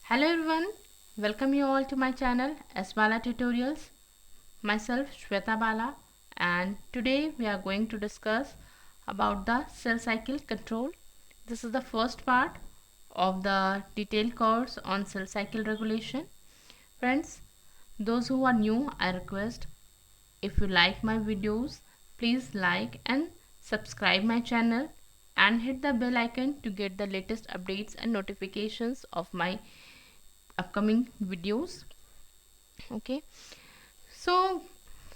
Hello everyone, welcome you all to my channel S Bala Tutorials. Myself Shweta Bala, and today we are going to discuss about the cell cycle control. This is the first part of the detailed course on cell cycle regulation. Friends, those who are new, I request if you like my videos, please like and subscribe my channel and hit the bell icon to get the latest updates and notifications of my upcoming videos. Okay so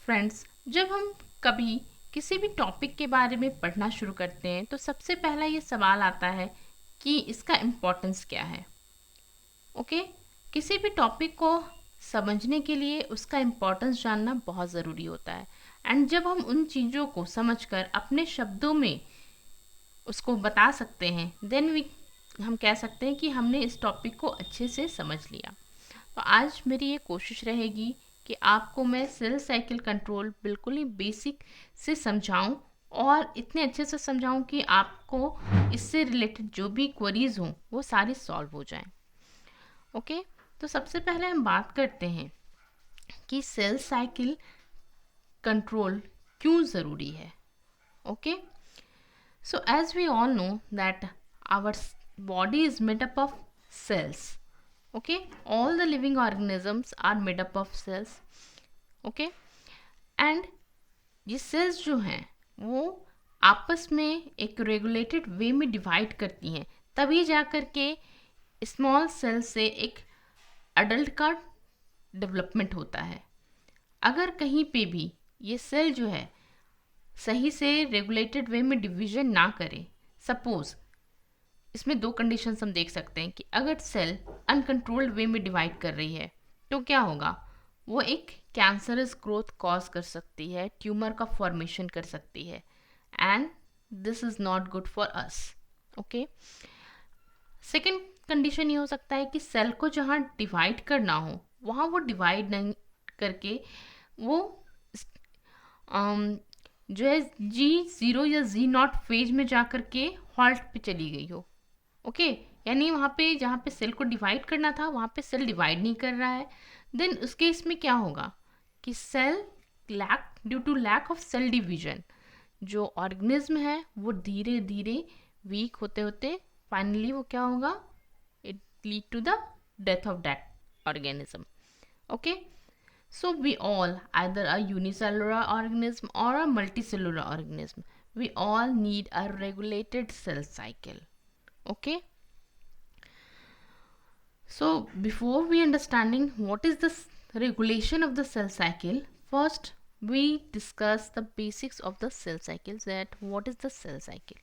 friends, जब हम कभी किसी भी topic के बारे में पढ़ना शुरू करते हैं तो सबसे पहला ये सवाल आता है कि इसका इम्पोर्टेंस क्या है। ओके किसी भी टॉपिक को समझने के लिए उसका इम्पोर्टेंस जानना बहुत ज़रूरी होता है। एंड जब हम उन चीज़ों को समझकर अपने शब्दों में उसको बता सकते हैं, देन हम कह सकते हैं कि हमने इस टॉपिक को अच्छे से समझ लिया। तो आज मेरी ये कोशिश रहेगी कि आपको मैं सेल साइकिल कंट्रोल बिल्कुल ही बेसिक से समझाऊं और इतने अच्छे से समझाऊं कि आपको इससे रिलेटेड जो भी क्वेरीज हों वो सारी सॉल्व हो जाएं। ओके, तो सबसे पहले हम बात करते हैं कि सेल साइकिल कंट्रोल क्यों ज़रूरी है। Okay, so as we all know that our body is made up of cells. Okay, all the living organisms are made up of cells. Okay, and ये सेल्स जो हैं वो आपस में एक रेगुलेटेड वे में डिवाइड करती हैं, तभी जा कर के स्मॉल सेल से एक अडल्ट का डेवलपमेंट होता है। अगर कहीं पे भी ये सेल जो है सही से रेगुलेटेड वे में डिवीजन ना करे, सपोज इसमें दो कंडीशंस हम देख सकते हैं कि अगर सेल अनकंट्रोल्ड वे में डिवाइड कर रही है तो क्या होगा, वो एक कैंसरस ग्रोथ कॉज कर सकती है, ट्यूमर का फॉर्मेशन कर सकती है, and this is not good for us. Okay, second condition ये हो सकता है कि सेल को जहाँ डिवाइड करना हो वहाँ वो डिवाइड नहीं करके वो जो है G0 या Z0 फेज में जा कर के हॉल्ट पे चली गई हो। ओके, यानी वहाँ पे जहाँ पे सेल को डिवाइड करना था वहाँ पे सेल डिवाइड नहीं कर रहा है। देन उस केस में क्या होगा कि cell due to lack of cell division जो ऑर्गेनिज्म है वो धीरे धीरे वीक होते होते फाइनली वो क्या होगा, it lead to the death of that organism. Okay, so we all, either a unicellular organism or a multicellular organism, we all need a regulated cell cycle. Okay, so before we understanding what is the regulation of the cell cycle, first we discuss the basics of the cell cycles, that what is the cell cycle.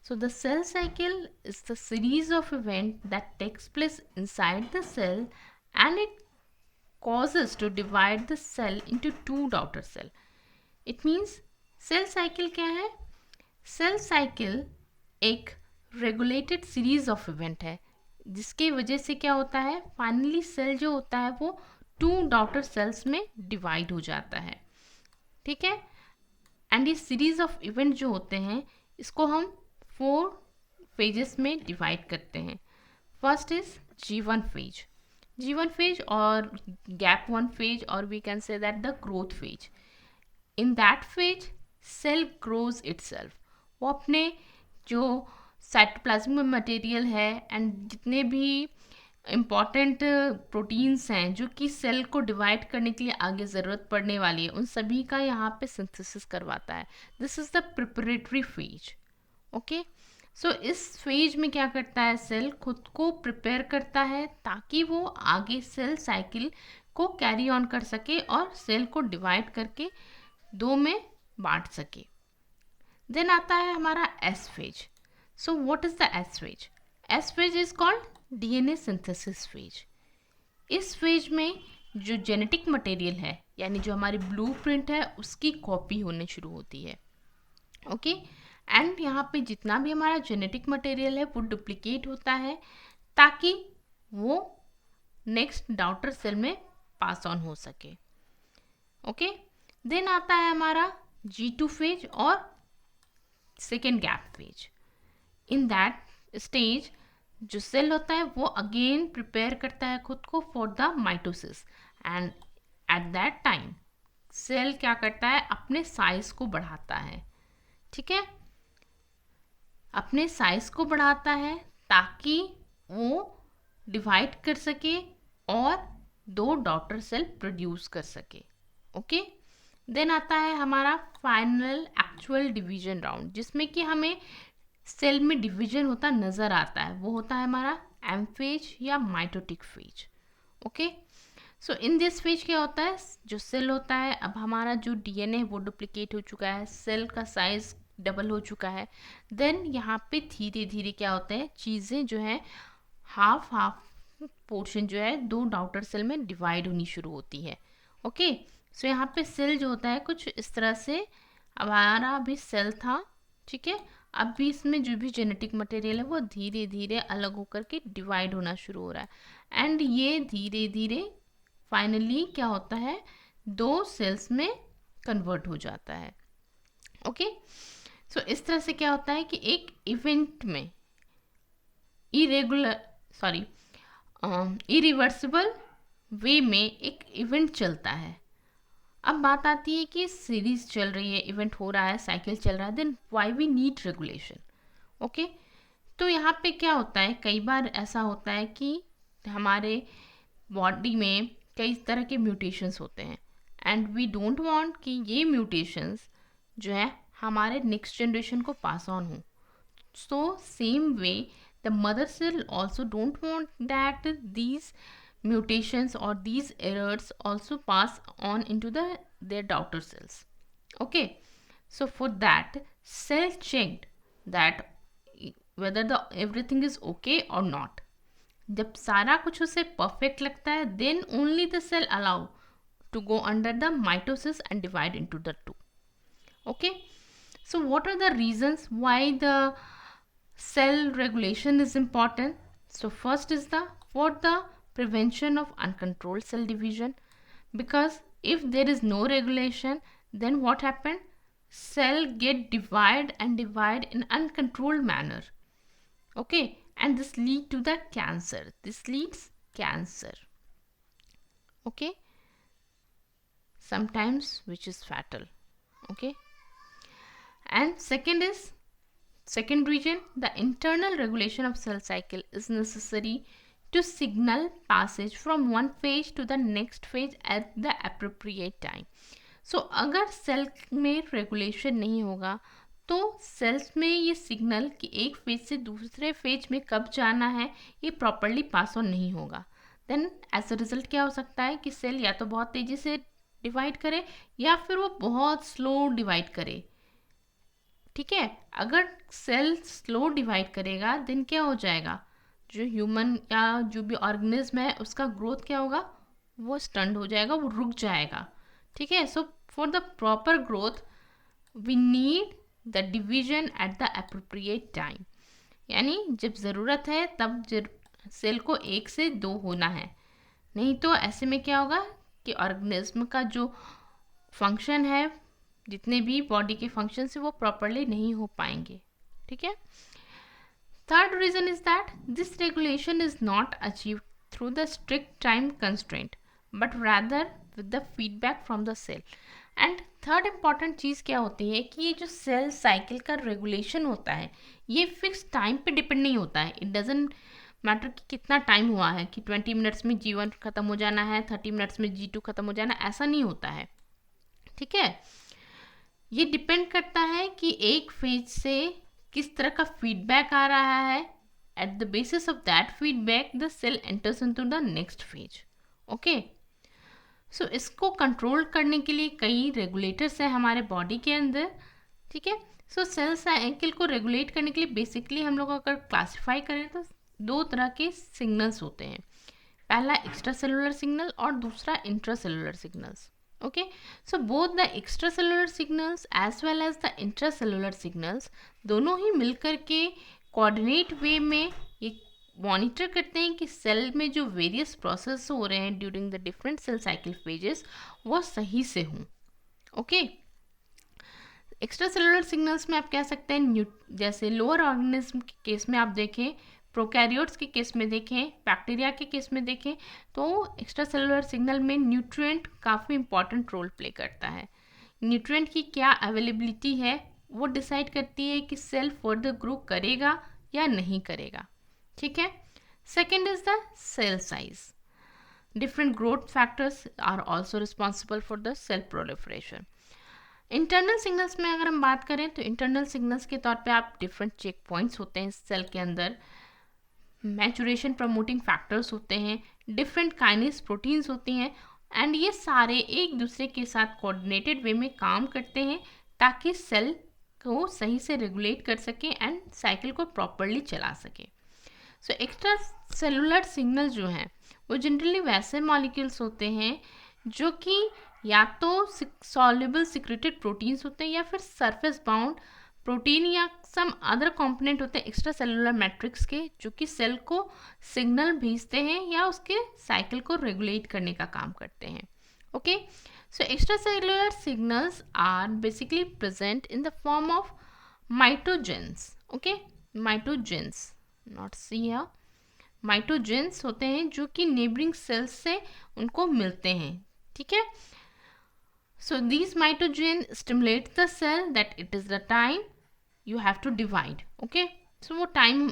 So the cell cycle is the series of events that takes place inside the cell and it causes to divide the cell into two daughter cell. It means cell cycle क्या है, cell cycle एक regulated series of event है जिसके वजह से क्या होता है, फाइनली सेल जो होता है वो टू डॉटर सेल्स में डिवाइड हो जाता है। ठीक है, एंड ये सीरीज ऑफ इवेंट जो होते हैं इसको हम 4 फेजेस में डिवाइड करते हैं। First is G1 phase, G1 phase or gap 1 phase, or we can say that the growth phase. In that phase cell grows itself, वो अपने जो साइटोप्लाज्मिक मटेरियल है एंड जितने भी इम्पॉर्टेंट प्रोटीन्स हैं जो कि सेल को डिवाइड करने के लिए आगे ज़रूरत पड़ने वाली है उन सभी का यहाँ पे सिंथेसिस करवाता है। This is the preparatory phase. Okay, so इस फेज में क्या करता है, सेल खुद को प्रिपेयर करता है ताकि वो आगे सेल साइकिल को कैरी ऑन कर सके और सेल को डिवाइड करके दो में बांट सके। देन आता है हमारा S phase. So what is the S phase? S phase is called DNA synthesis phase. इस फेज में जो जेनेटिक मटेरियल है यानी जो हमारी ब्लूप्रिंट है उसकी कॉपी होने शुरू होती है। ओके, एंड यहाँ पे जितना भी हमारा जेनेटिक मटेरियल है वो डुप्लीकेट होता है ताकि वो नेक्स्ट डॉटर सेल में पास ऑन हो सके। ओके, देन आता है हमारा G2 फेज और second gap phase. In that stage जो सेल होता है वो अगेन प्रिपेयर करता है खुद को for the mitosis, and at that time cell क्या करता है, अपने साइज को बढ़ाता है। ठीक है, अपने साइज को बढ़ाता है ताकि वो डिवाइड कर सके और दो डॉटर सेल प्रोड्यूस कर सके। ओके, देन आता है हमारा फाइनल एक्चुअल डिवीजन राउंड, जिसमें कि हमें सेल में डिवीजन होता नजर आता है। वो होता है हमारा एम फेज या mitotic phase. Okay, so in this phase क्या होता है, जो सेल होता है, अब हमारा जो डीएनए वो डुप्लीकेट हो चुका है, सेल का साइज डबल हो चुका है। देन यहाँ पे धीरे धीरे क्या होता है, चीज़ें जो है हाफ हाफ पोर्शन जो है दो डॉटर सेल में डिवाइड होनी शुरू होती है। ओके, सो यहाँ पे सेल जो होता है कुछ इस तरह से, हमारा अभी सेल था, ठीक है, अब भी इसमें जो भी जेनेटिक मटेरियल है वो धीरे धीरे अलग होकर के डिवाइड होना शुरू हो रहा है, एंड ये धीरे धीरे फाइनली क्या होता है, दो सेल्स में कन्वर्ट हो जाता है। ओके, सो इस तरह से क्या होता है कि एक इवेंट में इरिवर्सिबल वे में एक इवेंट चलता है। अब बात आती है कि सीरीज चल रही है, इवेंट हो रहा है, साइकिल चल रहा है, then why we need regulation. Okay, तो यहाँ पे क्या होता है, कई बार ऐसा होता है कि हमारे बॉडी में कई तरह के म्यूटेशंस होते हैं, एंड वी डोंट वांट कि ये म्यूटेशंस जो है हमारे नेक्स्ट जनरेशन को पास ऑन हो। So same way the mother cell also don't want that these mutations or these errors also pass on into their daughter cells. Okay, so for that cell checked that whether the everything is okay or not. जब सारा कुछ उसे perfect लगता है, then only the cell allow to go under the mitosis and divide into the two. Okay, so what are the reasons why the cell regulation is important? So first is for the prevention of uncontrolled cell division, because if there is no regulation, then what happened, cell get divide in uncontrolled manner. Okay, and this lead to the cancer, this leads cancer. Okay, sometimes which is fatal. Okay, and second reason, the internal regulation of cell cycle is necessary to signal passage from one phase to the next phase at the appropriate time. So अगर cell में regulation नहीं होगा तो sales में ये signal कि एक phase से दूसरे फेज में कब जाना है ये प्रॉपरली पास ऑन नहीं होगा। देन एज अ रिजल्ट क्या हो सकता है कि सेल या तो बहुत तेज़ी से डिवाइड करे या फिर वो बहुत स्लो डिवाइड करे। ठीक है, अगर सेल स्लो डिवाइड करेगा देन क्या हो जाएगा, जो ह्यूमन या जो भी ऑर्गेनिज्म है उसका ग्रोथ क्या होगा, वो स्टंट हो जाएगा, वो रुक जाएगा। ठीक है, so for the proper growth we need the division at the appropriate time, यानी जब ज़रूरत है तब सेल को एक से दो होना है, नहीं तो ऐसे में क्या होगा कि ऑर्गेनिज्म का जो फंक्शन है, जितने भी बॉडी के फंक्शन से वो प्रॉपरली नहीं हो पाएंगे। ठीक है, third reason is that this regulation is not achieved through the strict time constraint but rather with the feedback from the cell. And third important चीज़ क्या होती है कि ये जो सेल साइकिल का रेगुलेशन होता है ये फिक्स टाइम पे डिपेंड नहीं होता है। इट डजेंट मैटर कि कितना टाइम हुआ है, कि 20 मिनट्स में G1 ख़त्म हो जाना है, 30 मिनट्स में G2 ख़त्म हो जाना, ऐसा नहीं होता है। ठीक है, ये डिपेंड करता है कि एक फेज से किस तरह का फीडबैक आ रहा है। At the basis of that feedback the cell enters into the next phase. Okay, so इसको कंट्रोल करने के लिए कई रेगुलेटर्स हैं हमारे बॉडी के अंदर। ठीक है, सो सेल साइकिल को रेगुलेट करने के लिए बेसिकली हम लोग अगर क्लासिफाई करें तो दो तरह के सिग्नल्स होते हैं, पहला एक्स्ट्रा सेलुलर सिग्नल और दूसरा intra cellular signals. Okay, so both the extracellular signals as well as the intracellular signals दोनों ही मिलकर के कोऑर्डिनेट वे में ये मॉनिटर करते हैं कि सेल में जो वेरियस प्रोसेस हो रहे हैं during the different cell cycle phases वो सही से हों। ओके, एक्स्ट्रा सेलुलर सिग्नल्स में आप कह सकते हैं जैसे लोअर ऑर्गेनिज्म के केस में आप देखें प्रोकैरियोट्स के केस में देखें, बैक्टीरिया के केस में देखें, तो एक्स्ट्रा सेलुलर सिग्नल में न्यूट्रिएंट काफ़ी इंपॉर्टेंट रोल प्ले करता है। न्यूट्रिएंट की क्या अवेलेबिलिटी है वो डिसाइड करती है कि सेल फर्दर ग्रो करेगा या नहीं करेगा। ठीक है। Second is the cell size. Different growth factors are also responsible for the cell proliferation. Internal signals में अगर हम बात करें तो इंटरनल सिग्नल्स के तौर पे आप डिफरेंट चेक पॉइंट्स होते हैं सेल के अंदर, मैचुरेशन प्रमोटिंग फैक्टर्स होते हैं, डिफरेंट काइनेस प्रोटीन्स होती हैं, एंड ये सारे एक दूसरे के साथ कोऑर्डिनेटेड वे में काम करते हैं ताकि सेल को सही से रेगुलेट कर सकें एंड साइकिल को प्रॉपरली चला सकें। सो एक्स्ट्रा सेलुलर सिग्नल जो हैं वो जनरली वैसे मॉलिक्यूल्स होते हैं जो कि या तो सॉल्युबल सिक्रेटेड प्रोटीन्स होते हैं या फिर सरफेस बाउंड प्रोटीन या सम अदर कंपोनेंट होते हैं एक्स्ट्रा सेलुलर मैट्रिक्स के, जो कि सेल को सिग्नल भेजते हैं या उसके साइकिल को रेगुलेट करने का काम करते हैं। Okay, so extra cellular signals are basically present in the form of mitogens. Okay, mitogens, not see here, mitogens होते हैं जो कि नेबरिंग सेल्स से उनको मिलते हैं। ठीक है। So these mitogen stimulate the cell that it is the time you have to divide. Okay, so वो टाइम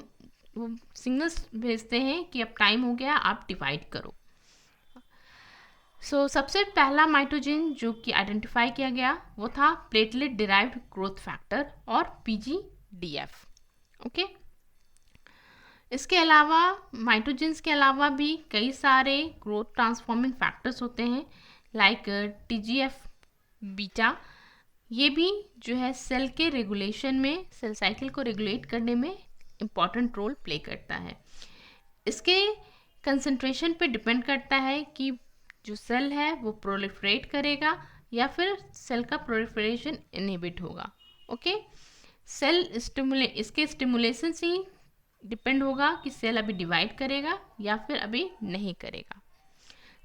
वो सिग्नल्स भेजते हैं कि अब टाइम हो गया, आप डिवाइड करो। सो सबसे पहला माइटोजेन जो कि आइडेंटिफाई किया गया वो था प्लेटलेट डिराइव्ड ग्रोथ फैक्टर और PGDF। ओके, इसके अलावा माइटोजेंस के अलावा भी कई सारे ग्रोथ ट्रांसफॉर्मिंग फैक्टर्स होते हैं लाइक TGF बीटा। ये भी जो है सेल के रेगुलेशन में, सेल साइकिल को रेगुलेट करने में इम्पॉर्टेंट रोल प्ले करता है। इसके कंसंट्रेशन पे डिपेंड करता है कि जो सेल है वो प्रोलिफरेट करेगा या फिर सेल का प्रोलिफरेशन इनहिबिट होगा। ओके, सेल इसके स्टिमुलेशन से ही डिपेंड होगा कि सेल अभी डिवाइड करेगा या फिर अभी नहीं करेगा।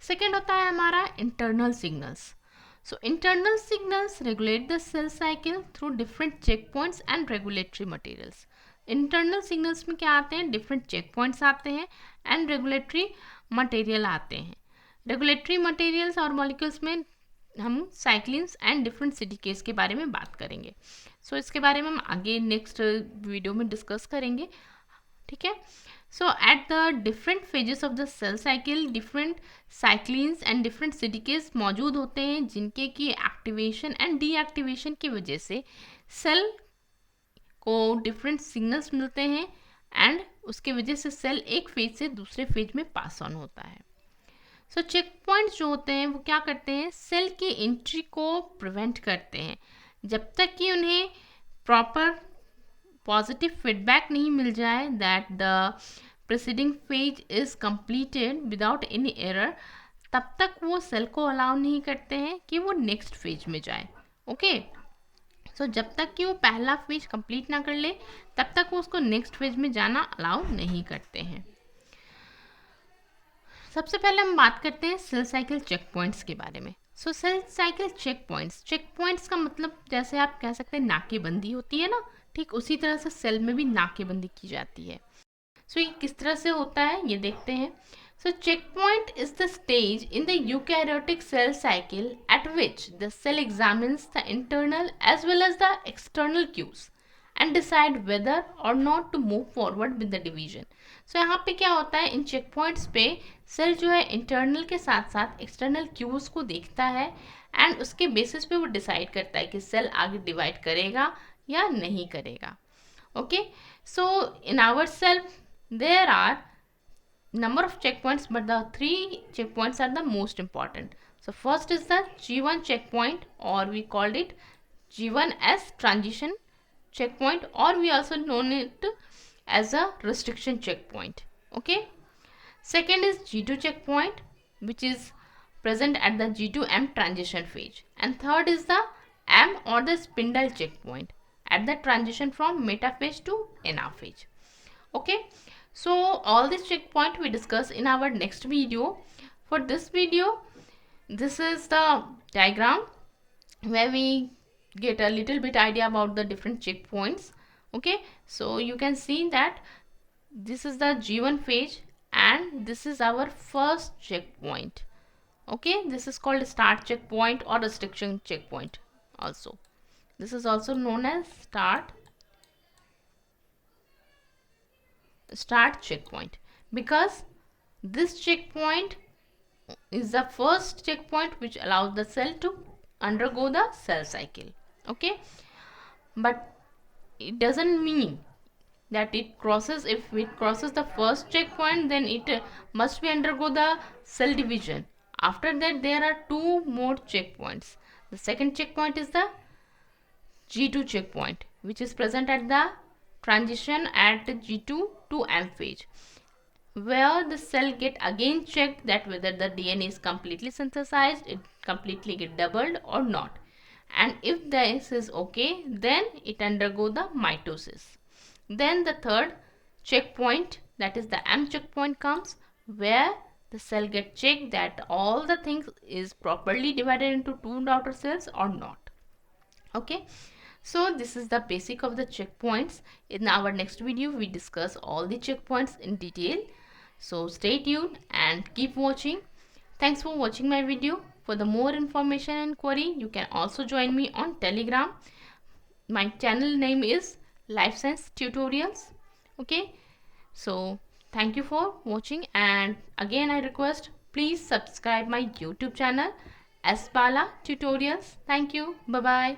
सेकेंड होता है हमारा internal signals. So internal signals regulate the cell cycle through different checkpoints and regulatory materials. Internal signals में क्या आते हैं, different checkpoints आते हैं and regulatory material आते हैं। Regulatory materials और molecules में हम cyclins and different CDKs के बारे में बात करेंगे। So इसके बारे में हम आगे नेक्स्ट वीडियो में डिस्कस करेंगे। ठीक है। So at the different phases of the cell cycle, different cyclins and different CDKs मौजूद होते हैं जिनके की एक्टिवेशन एंड डीएक्टिवेशन की वजह से सेल को डिफरेंट सिग्नल्स मिलते हैं एंड उसके वजह से सेल एक फेज से दूसरे फेज में पास ऑन होता है। सो चेक पॉइंट्स जो होते हैं वो क्या करते हैं, सेल की एंट्री को प्रिवेंट करते हैं जब तक कि उन्हें प्रॉपर पॉजिटिव फीडबैक नहीं मिल जाए that the preceding phase is completed without any error, तब तक वो सेल को अलाउ नहीं करते हैं कि वो नेक्स्ट फेज में जाए। ओके, सो जब तक कि वो पहला फेज कंप्लीट ना कर ले तब तक वो उसको नेक्स्ट फेज में जाना अलाउ नहीं करते हैं। सबसे पहले हम बात करते हैं सेल साइकिल चेक पॉइंट्स के बारे में। सो सेल साइकिल चेक पॉइंट्स का मतलब जैसे आप कह सकते हैं नाकेबंदी होती है ना, ठीक उसी तरह से सेल में भी नाकेबंदी की जाती है। सो ये किस तरह से होता है ये देखते हैं। So check point is the stage in the eukaryotic cell cycle at which the cell examines the internal as well as the external cues and decide whether or not to move forward with the division. So यहाँ पे क्या होता है, इन check points पे cell जो है internal के साथ साथ एक्सटर्नल क्यूज को देखता है एंड उसके बेसिस पे वो डिसाइड करता है कि सेल आगे डिवाइड करेगा या नहीं करेगा। Okay, so in our cell there are number of checkpoints but the 3 checkpoints are the most important. So first is the G1 checkpoint or we called it G1 as transition checkpoint or we also known it as a restriction checkpoint. Okay, second is G2 checkpoint which is present at the G2M transition phase, and third is the M or the spindle checkpoint at the transition from metaphase to anaphase. Okay, so all these checkpoint we discuss in our next video. For this video, this is the diagram where we get a little bit idea about the different checkpoints. Okay, so you can see that this is the G1 phase and this is our first checkpoint. Okay, this is called start checkpoint or restriction checkpoint also. This is also known as start checkpoint, because this checkpoint is the first checkpoint which allows the cell to undergo the cell cycle. Okay, but it doesn't mean that it crosses, if it crosses the first checkpoint, then it must be undergo the cell division. After that there are two more checkpoints. The second checkpoint is the G2 checkpoint, which is present at the transition at G2 to M phase, where the cell get again checked that whether the DNA is completely synthesized, it completely get doubled or not, and if this is okay, then it undergo the mitosis. Then the third checkpoint, that is the M checkpoint, comes, where the cell get checked that all the things is properly divided into two daughter cells or not. Okay, so this is the basic of the checkpoints. In our next video we discuss all the checkpoints in detail. So stay tuned and keep watching. Thanks for watching my video. For the more information and query, you can also join me on Telegram. My channel name is Life Science Tutorials. Okay, so thank you for watching, and again I request, please subscribe my YouTube channel S Bala Tutorials. Thank you. Bye bye.